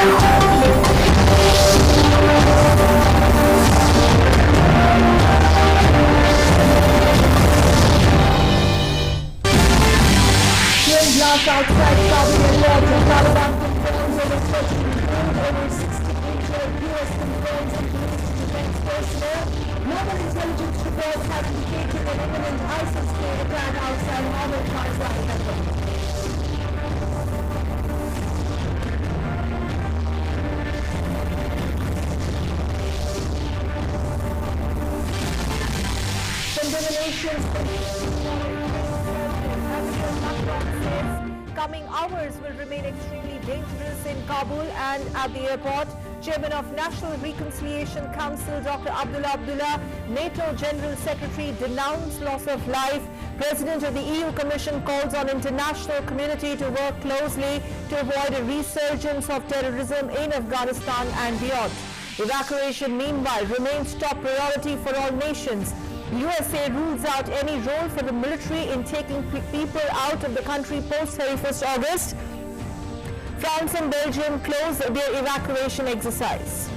Blast outside Kabul Airport. Taliban confirms over 30 killed, over 60 injured. US confirms increased defense personnel. Global intelligence reports have indicated an imminent ISIS-K attack outside Mohammed Karzai Airport. Coming hours will remain extremely dangerous in Kabul and at the airport. Chairman of National Reconciliation Council Dr. Abdullah, NATO General Secretary denounced loss of life. President of the EU Commission calls on international community to work closely to avoid a resurgence of terrorism in Afghanistan and beyond. Evacuation, meanwhile, remains top priority for all nations. USA rules out any role for the military in taking people out of the country post 31st August. France and Belgium close their evacuation exercise.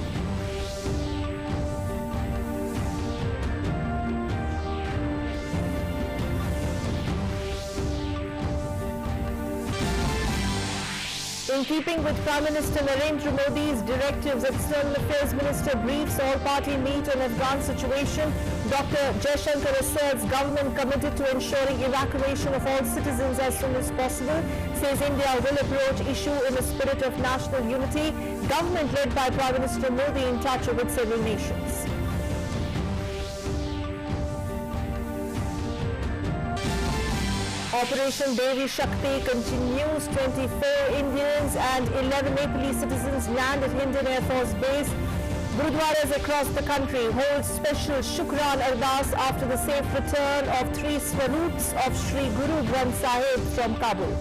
In keeping with Prime Minister Narendra Modi's directives, External Affairs Minister briefs all-party meet on Afghan situation. Dr. Jaishankar asserts government committed to ensuring evacuation of all citizens as soon as possible, says India will approach issue in a spirit of national unity. Government led by Prime Minister Modi in touch with several nations. Operation Devi Shakti continues. 24 Indians and 11 Nepalese citizens land at Hindon Air Force Base. Gurudwaras across the country hold special Shukran Ardas after the safe return of 3 swarups of Sri Guru Granth Sahib from Kabul.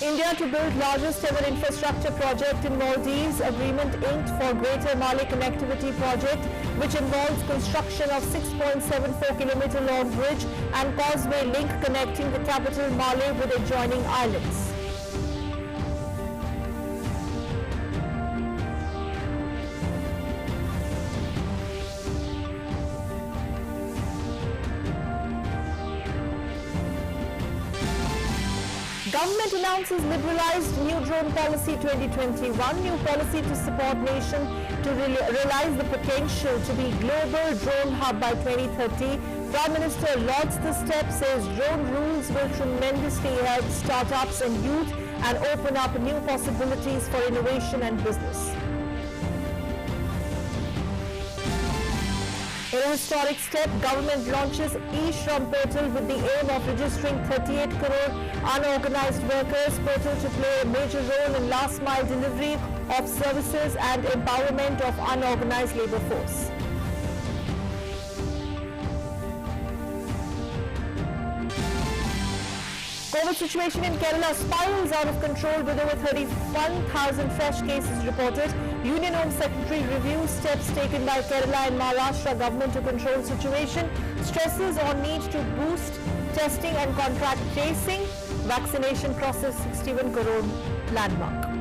India to build largest ever infrastructure project in Maldives. Agreement inked for Greater Mali Connectivity Project, which involves construction of 6.74 kilometer long bridge and causeway link connecting the capital Male with adjoining islands. Government announces liberalized new drone policy 2021, new policy to support nation to realize the potential to be global drone hub by 2030. Prime Minister lauds the step, says drone rules will tremendously help startups and youth and open up new possibilities for innovation and business. In a historic step, government launches EastRom portal with the aim of registering 38 crore unorganized workers. Portal to play a major role in last mile delivery of services and empowerment of unorganized labor force. COVID situation in Kerala spirals out of control with over 31,000 fresh cases reported. Union Home Secretary reviews steps taken by Kerala and Maharashtra government to control situation. Stresses on need to boost testing and contact tracing. Vaccination process 61 crore landmark.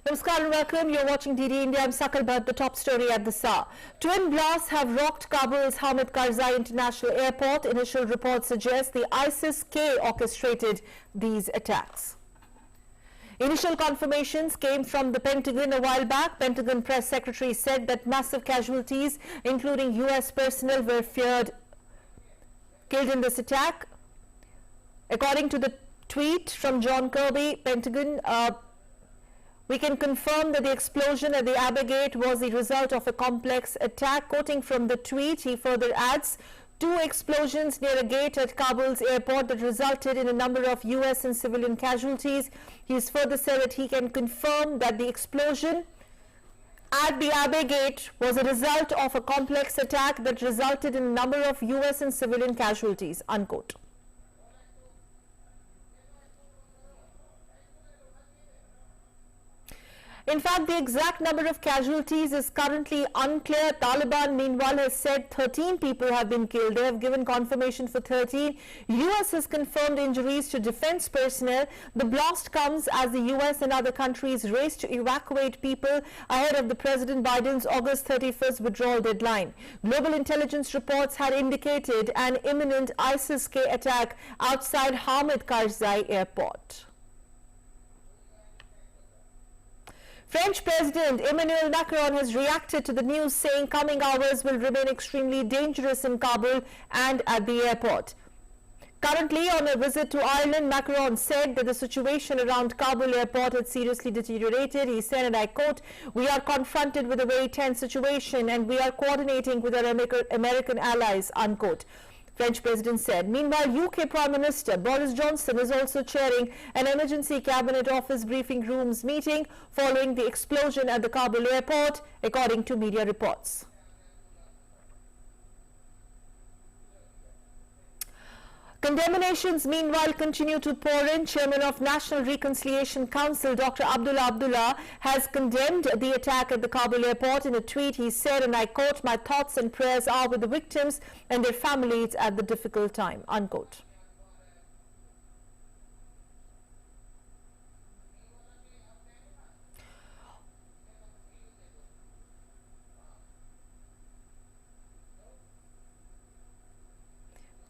Namaskar and welcome. You're watching DD India. I'm Sakal Bhatt. The top story at the hour. Twin blasts have rocked Kabul's Hamid Karzai International Airport. Initial reports suggest the ISIS-K orchestrated these attacks. Initial confirmations came from the Pentagon a while back. Pentagon press secretary said that massive casualties, including US personnel, were feared killed in this attack. According to the tweet from John Kirby, Pentagon, we can confirm that the explosion at the Abbey Gate was the result of a complex attack. Quoting from the tweet, he further adds, 2 explosions near a gate at Kabul's airport that resulted in a number of US and civilian casualties. He has further said that he can confirm that the explosion at the Abbey Gate was a result of a complex attack that resulted in a number of US and civilian casualties, unquote. In fact, the exact number of casualties is currently unclear. Taliban, meanwhile, has said 13 people have been killed. They have given confirmation for 13. US has confirmed injuries to defense personnel. The blast comes as the US and other countries race to evacuate people ahead of the President Biden's August 31st withdrawal deadline. Global intelligence reports had indicated an imminent ISIS-K attack outside Hamid Karzai Airport. French President Emmanuel Macron has reacted to the news, saying coming hours will remain extremely dangerous in Kabul and at the airport. Currently on a visit to Ireland, Macron said that the situation around Kabul Airport had seriously deteriorated. He said, and I quote, "We are confronted with a very tense situation and we are coordinating with our American allies," unquote. French President said. Meanwhile, UK Prime Minister Boris Johnson is also chairing an emergency cabinet office briefing rooms meeting following the explosion at the Kabul airport, according to media reports. Condemnations, meanwhile, continue to pour in. Chairman of National Reconciliation Council, Dr. Abdullah, has condemned the attack at the Kabul airport. In a tweet, he said, and I quote, "My thoughts and prayers are with the victims and their families at the difficult time," unquote.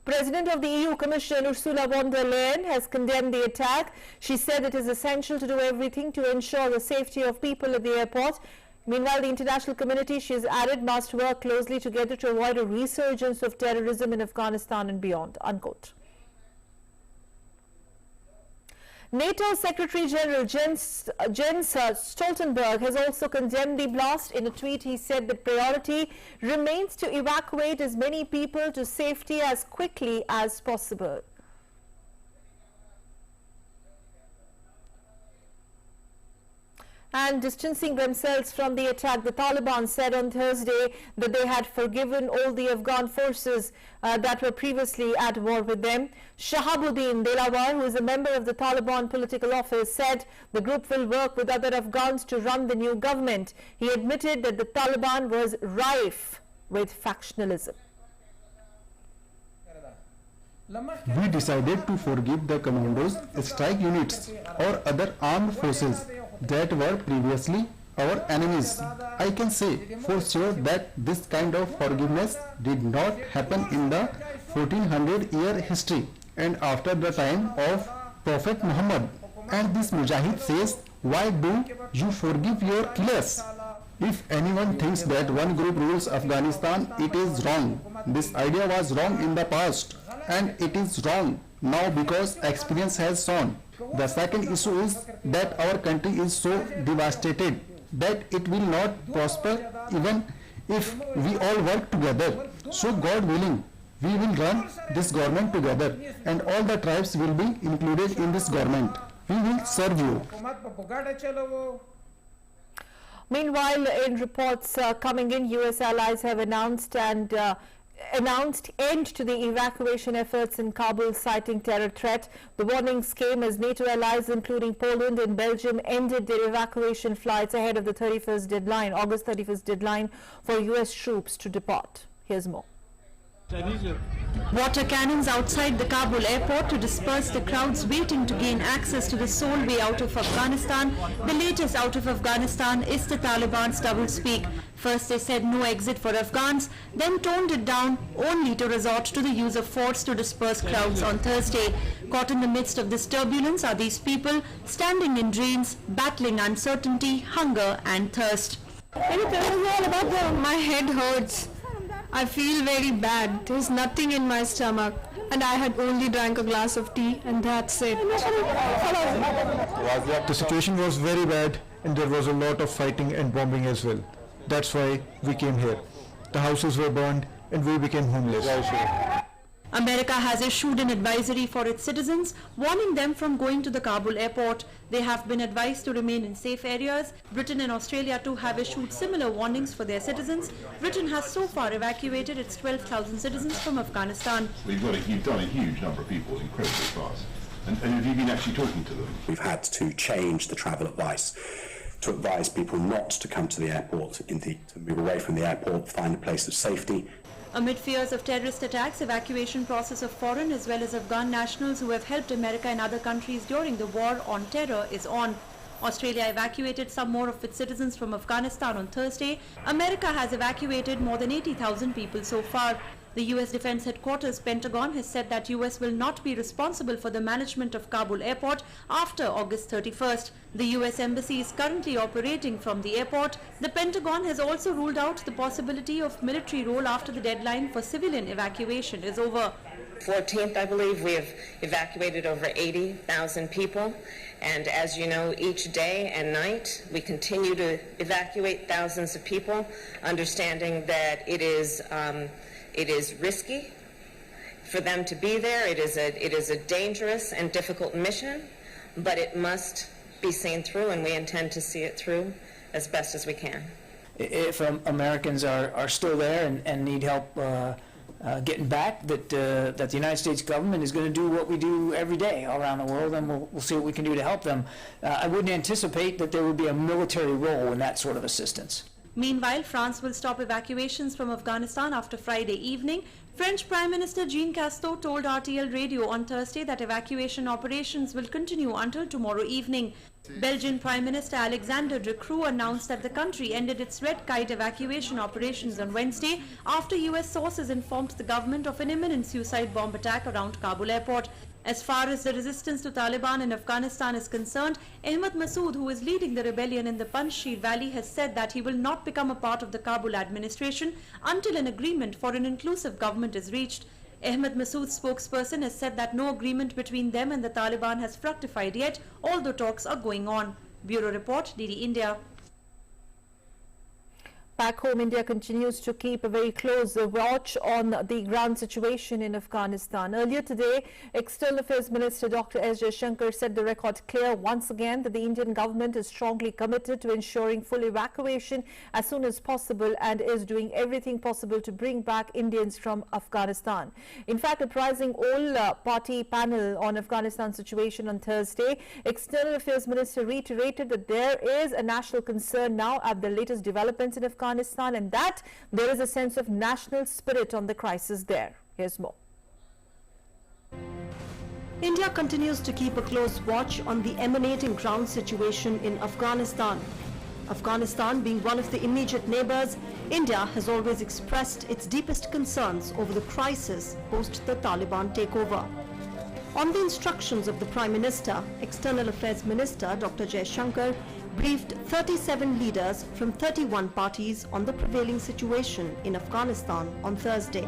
President of the EU Commission Ursula von der Leyen has condemned the attack. She said it is essential to do everything to ensure the safety of people at the airport. Meanwhile, the international community, she has added, must work closely together to avoid a resurgence of terrorism in Afghanistan and beyond, unquote. NATO Secretary General Jens Stoltenberg has also condemned the blast. In a tweet, he said the priority remains to evacuate as many people to safety as quickly as possible. And distancing themselves from the attack, the Taliban said on Thursday that they had forgiven all the Afghan forces that were previously at war with them. Shahabuddin Delawar, who is a member of the Taliban political office, said the group will work with other Afghans to run the new government. He admitted that the Taliban was rife with factionalism. We decided to forgive the commandos, strike units or other armed forces that were previously our enemies. I can say for sure that this kind of forgiveness did not happen in the 1400-year history and after the time of Prophet Muhammad. And this Mujahid says, why do you forgive your killers? If anyone thinks that one group rules Afghanistan, it is wrong. This idea was wrong in the past and it is wrong now because experience has shown. The second issue is that our country is so devastated that it will not prosper even if we all work together. So God willing, we will run this government together and all the tribes will be included in this government. We will serve you. Meanwhile, in reports coming in, US allies have announced end to the evacuation efforts in Kabul, citing terror threat. The warnings came as NATO allies, including Poland and Belgium, ended their evacuation flights ahead of the August 31st deadline for US troops to depart. Here's more. Water cannons outside the Kabul airport to disperse the crowds waiting to gain access to the sole way out of Afghanistan. The latest out of Afghanistan is the Taliban's doublespeak. First they said no exit for Afghans, then toned it down only to resort to the use of force to disperse crowds on Thursday. Caught in the midst of this turbulence are these people standing in drains, battling uncertainty, hunger and thirst. Can you tell me all about my head hurts? I feel very bad. There's nothing in my stomach and I had only drank a glass of tea and that's it. The situation was very bad and there was a lot of fighting and bombing as well. That's why we came here. The houses were burned and we became homeless. America has issued an advisory for its citizens, warning them from going to the Kabul airport. They have been advised to remain in safe areas. Britain and Australia too have issued similar warnings for their citizens. Britain has so far evacuated its 12,000 citizens from Afghanistan. You've done a huge number of people incredibly fast. And have you been actually talking to them? We've had to change the travel advice to advise people not to come to the airport, to move away from the airport, find a place of safety. Amid fears of terrorist attacks, evacuation process of foreign as well as Afghan nationals who have helped America and other countries during the war on terror is on. Australia evacuated some more of its citizens from Afghanistan on Thursday. America has evacuated more than 80,000 people so far. The US Defense Headquarters, Pentagon, has said that US will not be responsible for the management of Kabul Airport after August 31st. The US Embassy is currently operating from the airport. The Pentagon has also ruled out the possibility of military role after the deadline for civilian evacuation is over. 14th, I believe, we have evacuated over 80,000 people. And as you know, each day and night, we continue to evacuate thousands of people, understanding that it is risky for them to be there. It is a dangerous and difficult mission, but it must be seen through, and we intend to see it through as best as we can. If Americans are still there and need help getting back, that the United States government is going to do what we do every day around the world, and we'll see what we can do to help them. I wouldn't anticipate that there would be a military role in that sort of assistance. Meanwhile, France will stop evacuations from Afghanistan after Friday evening. French Prime Minister Jean Castex told RTL Radio on Thursday that evacuation operations will continue until tomorrow evening. Belgian Prime Minister Alexander De Croo announced that the country ended its Red Kite evacuation operations on Wednesday after US sources informed the government of an imminent suicide bomb attack around Kabul Airport. As far as the resistance to Taliban in Afghanistan is concerned, Ahmad Massoud, who is leading the rebellion in the Panjshir Valley, has said that he will not become a part of the Kabul administration until an agreement for an inclusive government is reached. Ahmad Massoud's spokesperson has said that no agreement between them and the Taliban has fructified yet, although talks are going on. Bureau Report, DD India. Back home, India continues to keep a very close watch on the ground situation in Afghanistan. Earlier today, External Affairs Minister Dr. S. Jaishankar set the record clear once again that the Indian government is strongly committed to ensuring full evacuation as soon as possible and is doing everything possible to bring back Indians from Afghanistan. In fact, apprising all-party panel on Afghanistan situation on Thursday, External Affairs Minister reiterated that there is a national concern now at the latest developments in Afghanistan, and that there is a sense of national spirit on the crisis there. Here's more. India continues to keep a close watch on the emanating ground situation in Afghanistan. Afghanistan being one of the immediate neighbors, India has always expressed its deepest concerns over the crisis post the Taliban takeover. On the instructions of the Prime Minister, External Affairs Minister Dr. Jaishankar briefed 37 leaders from 31 parties on the prevailing situation in Afghanistan on Thursday.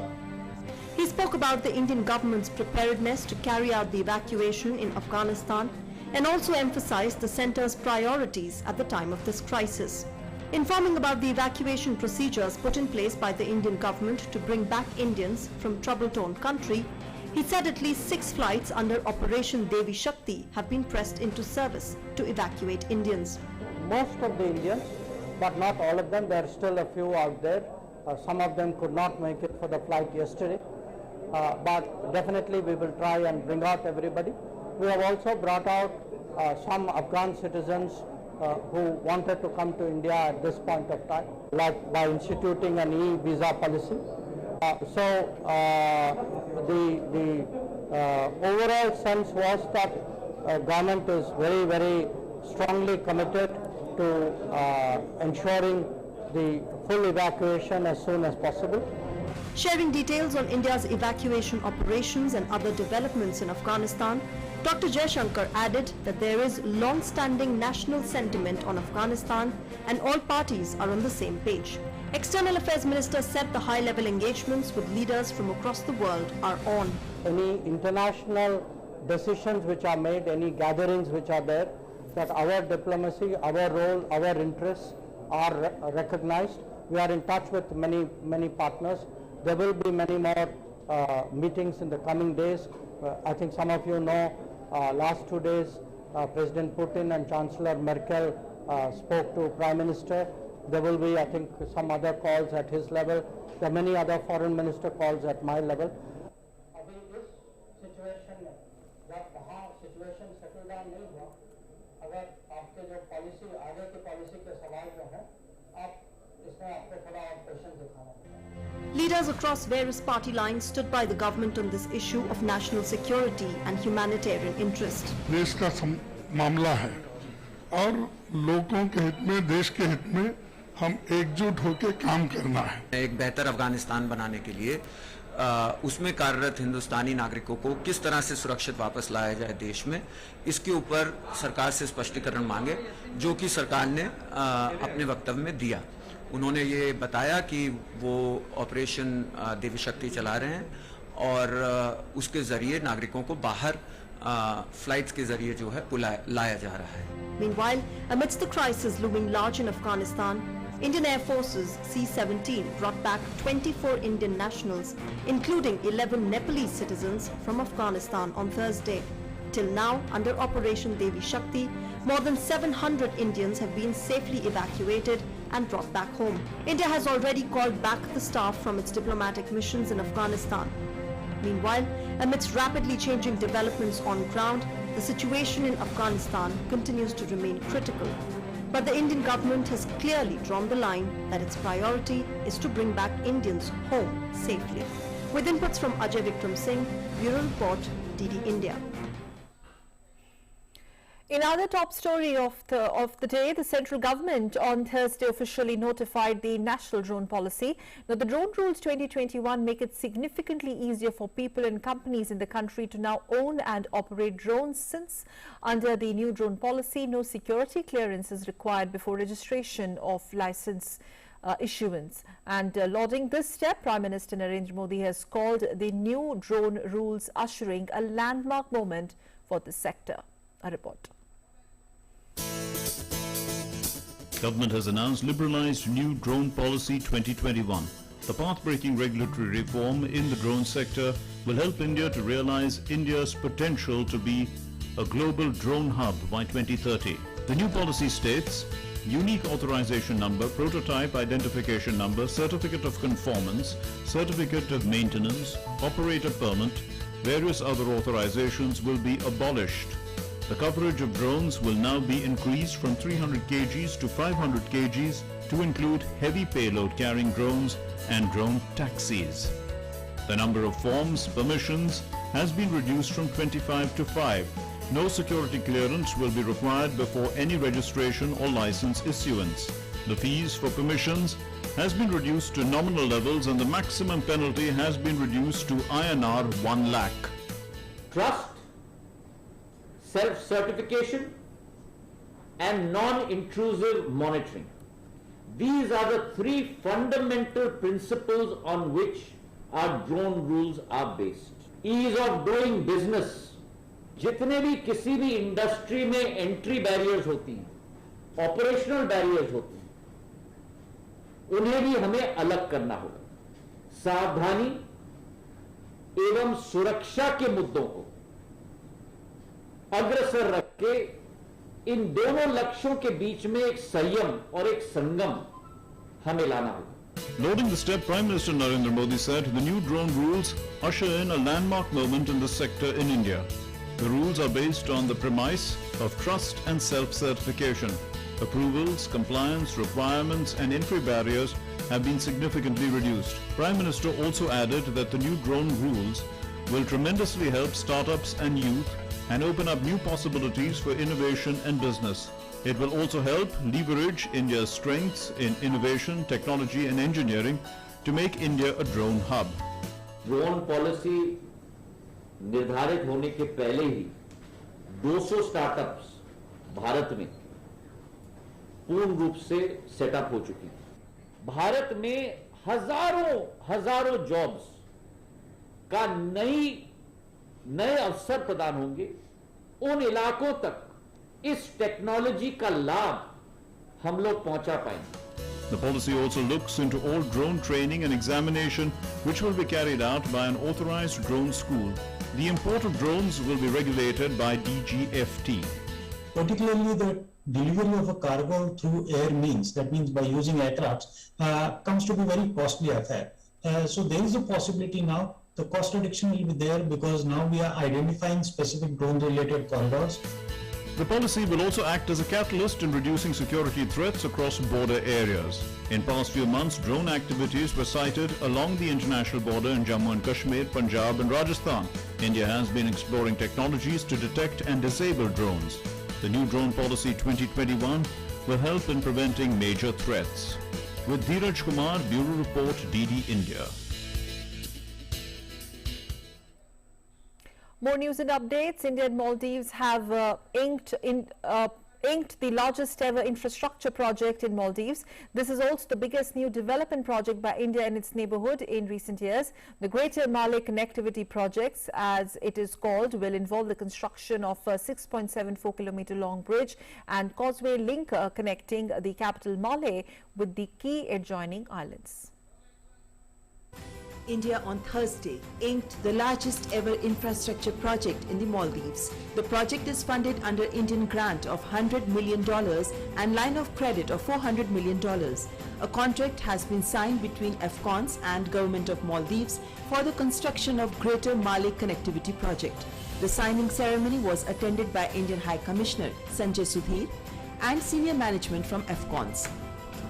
He spoke about the Indian government's preparedness to carry out the evacuation in Afghanistan and also emphasized the centre's priorities at the time of this crisis. Informing about the evacuation procedures put in place by the Indian government to bring back Indians from trouble-torn country, he said at least 6 flights under Operation Devi Shakti have been pressed into service to evacuate Indians. Most of the Indians, but not all of them. There are still a few out there. Some of them could not make it for the flight yesterday. But definitely we will try and bring out everybody. We have also brought out some Afghan citizens who wanted to come to India at this point of time, like by instituting an e-visa policy. The overall sense was that government is very, very strongly committed to ensuring the full evacuation as soon as possible. Sharing details on India's evacuation operations and other developments in Afghanistan, Dr. Jaishankar added that there is long-standing national sentiment on Afghanistan and all parties are on the same page. External Affairs Minister said the high-level engagements with leaders from across the world are on. Any international decisions which are made, any gatherings which are there, that our diplomacy, our role, our interests are recognized. We are in touch with many partners. There will be many more meetings in the coming days. I think some of you know, last 2 days, President Putin and Chancellor Merkel spoke to Prime Minister. There will be, I think, some other calls at his level. There are many other foreign minister calls at my level. situation settle down नहीं हुआ, अगर आपके जो policy policy आगे की policy के सवाल जो हैं आप इसमें आपको थोड़ा पेशेंस दिखाना होगा। Leaders across various party lines stood by the government on this issue of national security and humanitarian interest. देश का मामला है और लोगों के हित में, देश के हित में हम एकजुट होकर काम करना है। एक बेहतर अफगानिस्तान बनाने के लिए उसमें कार्यरत हिंदुस्तानी नागरिकों को किस तरह से सुरक्षित वापस लाया जाए देश में, इसके ऊपर सरकार से स्पष्टीकरण मांगे, जो कि सरकार ने अपने वक्तव्य में दिया। उन्होंने ये बताया कि वो ऑपरेशन देवी शक्ति चला रहे हैं और उसके जरिए नागरिकों को बाहर फ्लाइट्स के जरिए जो है लाया जा रहा है। Meanwhile, amidst the crisis looming large in Afghanistan, Indian Air Force's C-17 brought back 24 Indian nationals, including 11 Nepalese citizens from Afghanistan on Thursday. Till now, under Operation Devi Shakti, more than 700 Indians have been safely evacuated and brought back home. India has already called back the staff from its diplomatic missions in Afghanistan. Meanwhile, amidst rapidly changing developments on ground, the situation in Afghanistan continues to remain critical. But the Indian government has clearly drawn the line that its priority is to bring back Indians home safely. With inputs from Ajay Vikram Singh, Bureau Report, DD India. In other top story of the day, the central government on Thursday officially notified the national drone policy. Now, the drone rules 2021 make it significantly easier for people and companies in the country to now own and operate drones, since under the new drone policy, no security clearance is required before registration of license issuance. And lauding this step, Prime Minister Narendra Modi has called the new drone rules ushering a landmark moment for the sector. A report. Government has announced liberalised new drone policy 2021. The path-breaking regulatory reform in the drone sector will help India to realise India's potential to be a global drone hub by 2030. The new policy states unique authorization number, prototype identification number, certificate of conformance, certificate of maintenance, operator permit, various other authorizations will be abolished. The coverage of drones will now be increased from 300 kgs to 500 kgs to include heavy payload carrying drones and drone taxis. The number of forms, permissions has been reduced from 25 to 5. No security clearance will be required before any registration or license issuance. The fees for permissions has been reduced to nominal levels and the maximum penalty has been reduced to INR 1 lakh. Trust, self-certification and non-intrusive monitoring. These are the three fundamental principles on which our drone rules are based. Ease of doing business. जितने भी किसी भी industry में entry barriers होती हैं, operational barriers होते हैं, उन्हें भी हमें अलग करना होगा। सावधानी एवं सुरक्षा के मुद्दों को अग्रसर रख के इन दोनों लक्ष्यों के बीच में एक संयम और एक संगम हमें लाना होगा। Lauding the step, Prime Minister Narendra Modi said the new drone rules usher in a landmark moment in the sector in India. The rules are based on the premise of trust and self-certification. Approvals, compliance, requirements and entry barriers have been significantly reduced. Prime Minister also added that the new drone rules will tremendously help startups and youth and open up new possibilities for innovation and business. It will also help leverage India's strengths in innovation, technology and engineering to make India a drone hub. Drone policy निर्धारित होने के पहले ही 200 startups Bharat में पूर्ण रूप से setup हो चुकी हैं। भारत में हजारों जॉब्स का नए अवसर प्रदान होंगे। उन इलाकों तक इस टेक्नोलॉजी का लाभ हम लोग पहुंचा पाएंगे। The policy also looks into all drone training and examination which will be carried out by an authorized drone school. The import of drones will be regulated by DGFT. Particularly the delivery of a cargo through air means, that means by using aircrafts, comes to be very costly affair. So there is a possibility now, the cost reduction will be there because now we are identifying specific drone related corridors. The policy will also act as a catalyst in reducing security threats across border areas. In past few months, drone activities were sighted along the international border in Jammu and Kashmir, Punjab and Rajasthan. India has been exploring technologies to detect and disable drones. The new drone policy 2021 will help in preventing major threats. With Dheeraj Kumar, Bureau Report, DD India. More news and updates. India and Maldives have inked the largest ever infrastructure project in Maldives. This is also the biggest new development project by India and its neighborhood in recent years. The Greater Malay Connectivity Projects, as it is called, will involve the construction of a 6.74 kilometer long bridge and causeway link connecting the capital Malé with the key adjoining islands. India on Thursday inked the largest ever infrastructure project in the Maldives. The project is funded under Indian grant of $100 million and line of credit of $400 million. A contract has been signed between Afghans and Government of Maldives for the construction of Greater Malay Connectivity Project. The signing ceremony was attended by Indian High Commissioner Sanjay Sudhir and senior management from Afghans.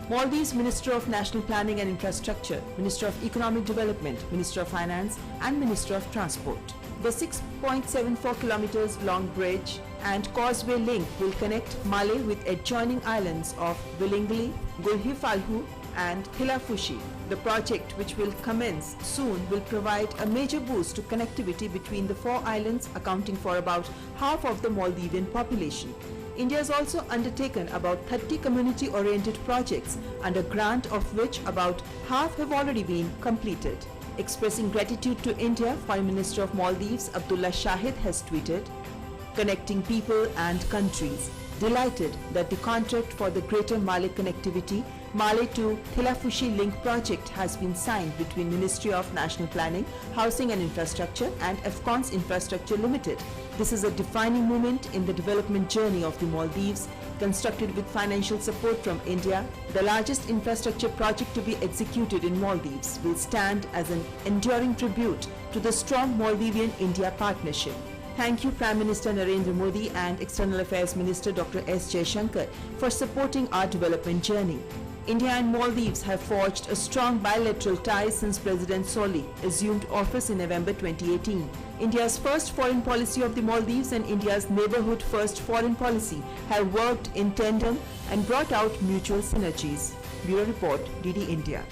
Maldives Minister of National Planning and Infrastructure, Minister of Economic Development, Minister of Finance and Minister of Transport. The 6.74 kilometers long bridge and causeway link will connect Malé with adjoining islands of Willingli, Gulhi-Falhu and Hilafushi. The project, which will commence soon, will provide a major boost to connectivity between the four islands, accounting for about half of the Maldivian population. India has also undertaken about 30 community-oriented projects, under grant of which about half have already been completed. Expressing gratitude to India, Foreign Minister of Maldives Abdullah Shahid has tweeted, "Connecting people and countries. Delighted that the contract for the Greater Malay Connectivity Malé to Hilafushi link project has been signed between Ministry of National Planning, Housing and Infrastructure and Afghans Infrastructure Limited. This is a defining moment in the development journey of the Maldives. Constructed with financial support from India, the largest infrastructure project to be executed in Maldives will stand as an enduring tribute to the strong Maldivian-India partnership." Thank you Prime Minister Narendra Modi and External Affairs Minister Dr. S. Jaishankar for supporting our development journey. India and Maldives have forged a strong bilateral tie since President Soli assumed office in November 2018. India's first foreign policy of the Maldives and India's neighborhood first foreign policy have worked in tandem and brought out mutual synergies. Bureau Report, DD India.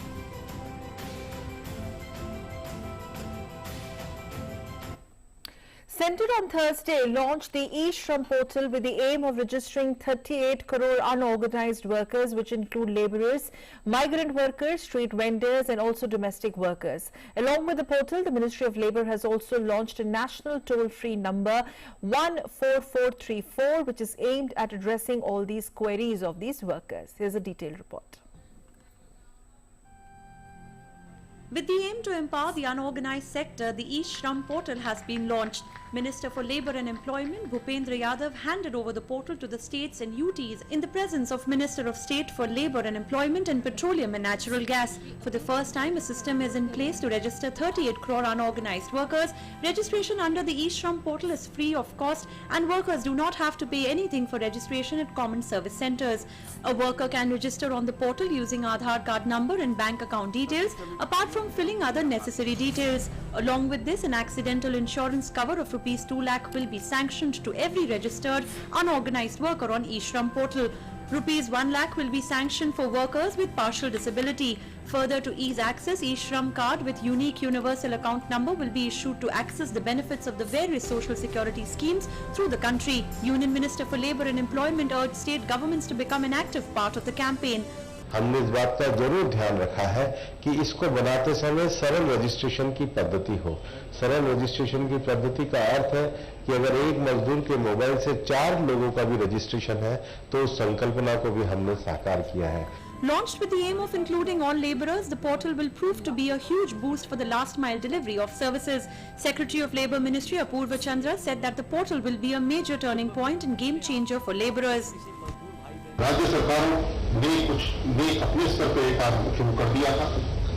Centre on Thursday launched the EastRom portal with the aim of registering 38 crore unorganized workers, which include labourers, migrant workers, street vendors and also domestic workers. Along with the portal, the Ministry of Labour has also launched a national toll-free number 14434, which is aimed at addressing all these queries of these workers. Here's a detailed report. With the aim to empower the unorganized sector, the EastRom portal has been launched. Minister for Labour and Employment Bhupendra Yadav handed over the portal to the states and UTs in the presence of Minister of State for Labour and Employment and Petroleum and Natural Gas. For the first time, a system is in place to register 38 crore unorganized workers. Registration under the EastRom portal is free of cost and workers do not have to pay anything for registration at common service centres. A worker can register on the portal using Aadhaar card number and bank account details, apart from filling other necessary details. Along with this, an accidental insurance cover of Rs 2 lakh will be sanctioned to every registered unorganized worker on EastRom portal. Rs 1 lakh will be sanctioned for workers with partial disability. Further, to ease access, EastRom card with unique universal account number will be issued to access the benefits of the various social security schemes through the country. Union Minister for Labour and Employment urged state governments to become an active part of the campaign. हमने इस बात का जरूर ध्यान रखा है कि इसको बनाते समय सरल रजिस्ट्रेशन की पद्धति हो। सरल रजिस्ट्रेशन की पद्धति का अर्थ है कि अगर एक मजदूर के मोबाइल से 4 लोगों का भी रजिस्ट्रेशन है तो उस संकल्पना को भी हमने साकार किया है। Launched with the aim of including all labourers, the portal will prove to be a huge boost for the last mile delivery of services. Secretary of Labour Ministry Apurva Chandra said that the portal will be a major turning point and game changer for labourers. राज्य सरकारों ने अपने स्तर पे काम शुरू कर दिया था।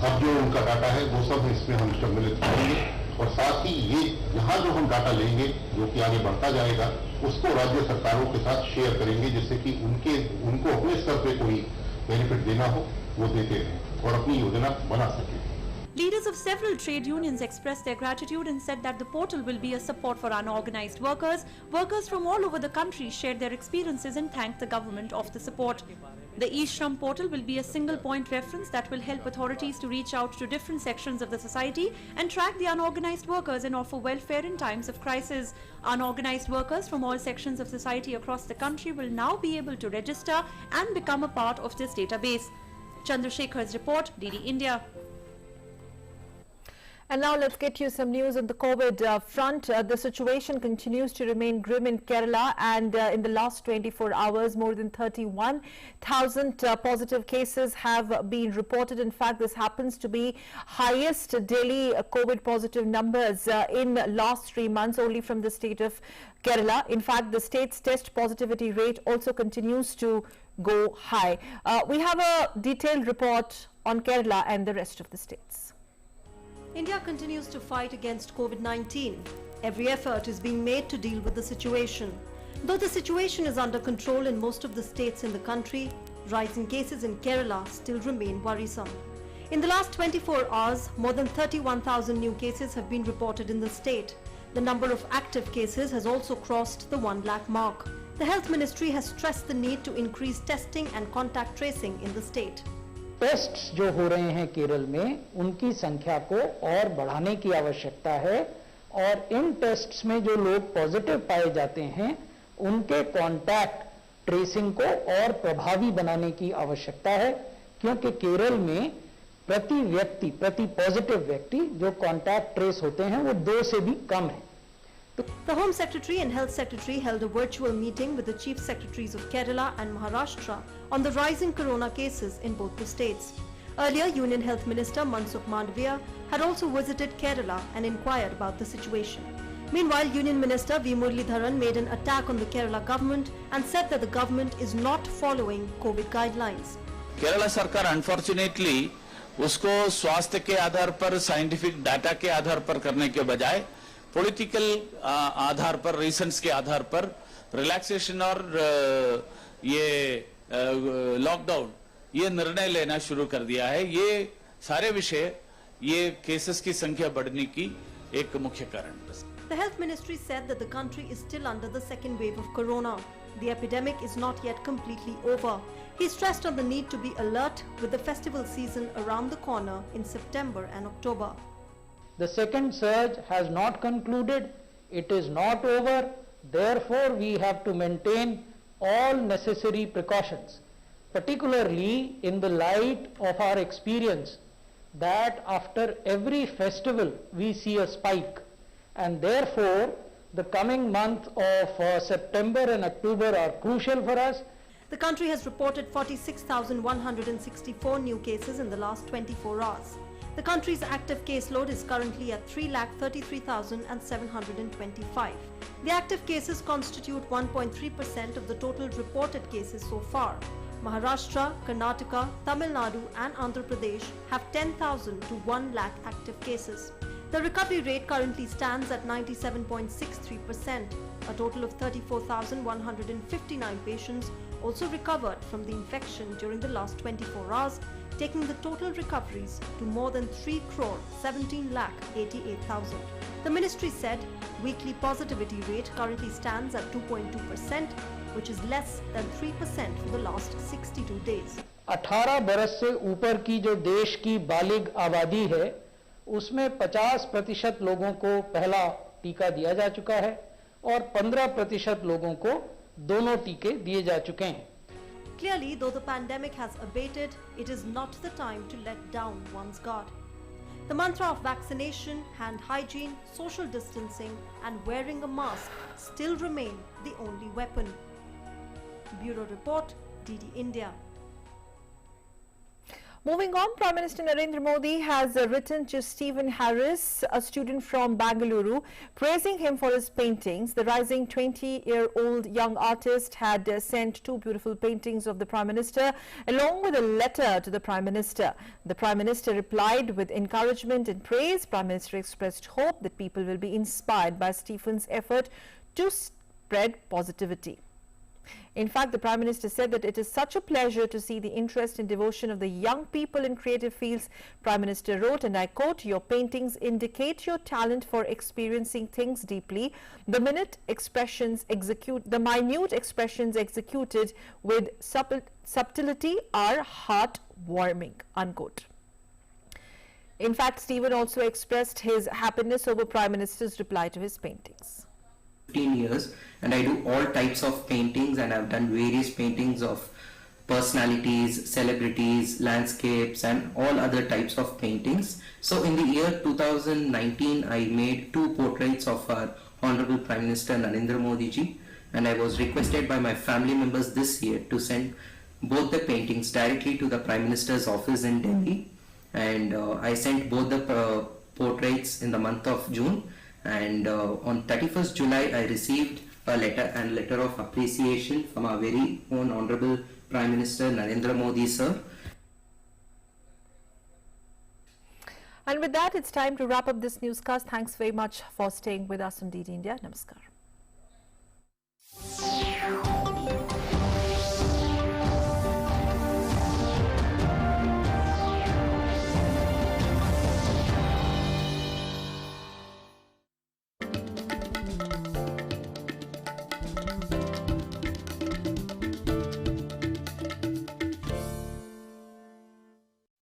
अब जो उनका डाटा है वो सब इसमें हम सम्मिलित करेंगे और साथ ही ये यहाँ जो हम डाटा लेंगे जो कि आगे बढ़ता जाएगा उसको राज्य सरकारों के साथ शेयर करेंगे, जिससे कि उनको अपने स्तर पे कोई बेनिफिट देना हो वो देते रहें और अपनी योजना बना सकें। Leaders of several trade unions expressed their gratitude and said that the portal will be a support for unorganized workers. Workers from all over the country shared their experiences and thanked the government of the support. The EastRom portal will be a single point reference that will help authorities to reach out to different sections of the society and track the unorganized workers and offer welfare in times of crisis. Unorganized workers from all sections of society across the country will now be able to register and become a part of this database. Chandrasekhar's report, DD India. And now let's get you some news on the COVID front. The situation continues to remain grim in Kerala, and in the last 24 hours, more than 31,000 positive cases have been reported. In fact, this happens to be highest daily COVID positive numbers in last 3 months, only from the state of Kerala. In fact, the state's test positivity rate also continues to go high. We have a detailed report on Kerala and the rest of the states. India continues to fight against COVID-19. Every effort is being made to deal with the situation. Though the situation is under control in most of the states in the country, rising cases in Kerala still remain worrisome. In the last 24 hours, more than 31,000 new cases have been reported in the state. The number of active cases has also crossed the 1 lakh mark. The Health Ministry has stressed the need to increase testing and contact tracing in the state. Tests जो हो रहे हैं केरल में उनकी संख्या को और बढ़ाने की आवश्यकता है और इन टेस्ट्स में जो लोग पॉजिटिव पाए जाते हैं उनके कॉन्टैक्ट ट्रेसिंग को और प्रभावी बनाने की आवश्यकता है, क्योंकि केरल में प्रति पॉजिटिव व्यक्ति जो कॉन्टैक्ट ट्रेस होते हैं वो 2 से भी कम है. The Home Secretary and Health Secretary held a virtual meeting with the Chief Secretaries of Kerala and Maharashtra on the rising corona cases in both the states. Earlier, Union Health Minister Mansukh Mandavia had also visited Kerala and inquired about the situation. Meanwhile, Union Minister V. Muralidharan made an attack on the Kerala government and said that the government is not following COVID guidelines. Kerala Sarkar unfortunately उसको स्वास्थ्य के आधार पर scientific data के आधार पर करने के बजाय political आधार पर रीजंस के आधार पर रिलैक्सेशन और ये लॉकडाउन ये निर्णय लेना शुरू कर दिया है. ये सारे विषय ये केसेस की संख्या बढ़ने की एक मुख्य कारण. The Health Ministry said that the country is still under the second wave of corona. The epidemic is not yet completely over. He stressed on the need to be alert with the festival season around the corner in September and October. The second surge has not concluded, it is not over, therefore we have to maintain all necessary precautions, particularly in the light of our experience that after every festival we see a spike, and therefore the coming month of September and October are crucial for us. The country has reported 46,164 new cases in the last 24 hours. The country's active caseload is currently at 3,33,725. The active cases constitute 1.3% of the total reported cases so far. Maharashtra, Karnataka, Tamil Nadu and Andhra Pradesh have 10,000 to 1 lakh active cases. The recovery rate currently stands at 97.63%. A total of 34,159 patients also recovered from the infection during the last 24 hours, taking the total recoveries to more than 3,17,88,000. The ministry said weekly positivity rate currently stands at 2.2%, which is less than 3% for the last 62 days. 18 बरस से ऊपर की जो देश की बालिग आबादी है उसमें 50% लोगों को पहला टीका दिया जा चुका है और 15% लोगों को दोनों टीके दिए जा चुके हैं. Clearly, though the pandemic has abated, it is not the time to let down one's guard. The mantra of vaccination, hand hygiene, social distancing and wearing a mask still remain the only weapon. Bureau Report, DD India. Moving on, Prime Minister Narendra Modi has written to Stephen Harris, a student from Bangalore, praising him for his paintings. The rising 20-year-old young artist had sent 2 beautiful paintings of the Prime Minister along with a letter to the Prime Minister. The Prime Minister replied with encouragement and praise. Prime Minister expressed hope that people will be inspired by Stephen's effort to spread positivity. In fact, the Prime Minister said that it is such a pleasure to see the interest and devotion of the young people in creative fields. Prime Minister wrote, and I quote, "Your paintings indicate your talent for experiencing things deeply. The minute expressions minute expressions executed with subtlety are heartwarming," unquote. In fact, Stephen also expressed his happiness over Prime Minister's reply to his paintings. 15 years, and I do all types of paintings, and I've done various paintings of personalities, celebrities, landscapes, and all other types of paintings. So in the year 2019, I made 2 portraits of our Honorable Prime Minister Narendra Modi ji, and I was requested by my family members this year to send both the paintings directly to the Prime Minister's office in Delhi, and I sent both the portraits in the month of June. And on 31st July, I received a letter of appreciation from our very own Honorable Prime Minister Narendra Modi sir. And with that, it's time to wrap up this newscast. Thanks very much for staying with us on DD India. Namaskar.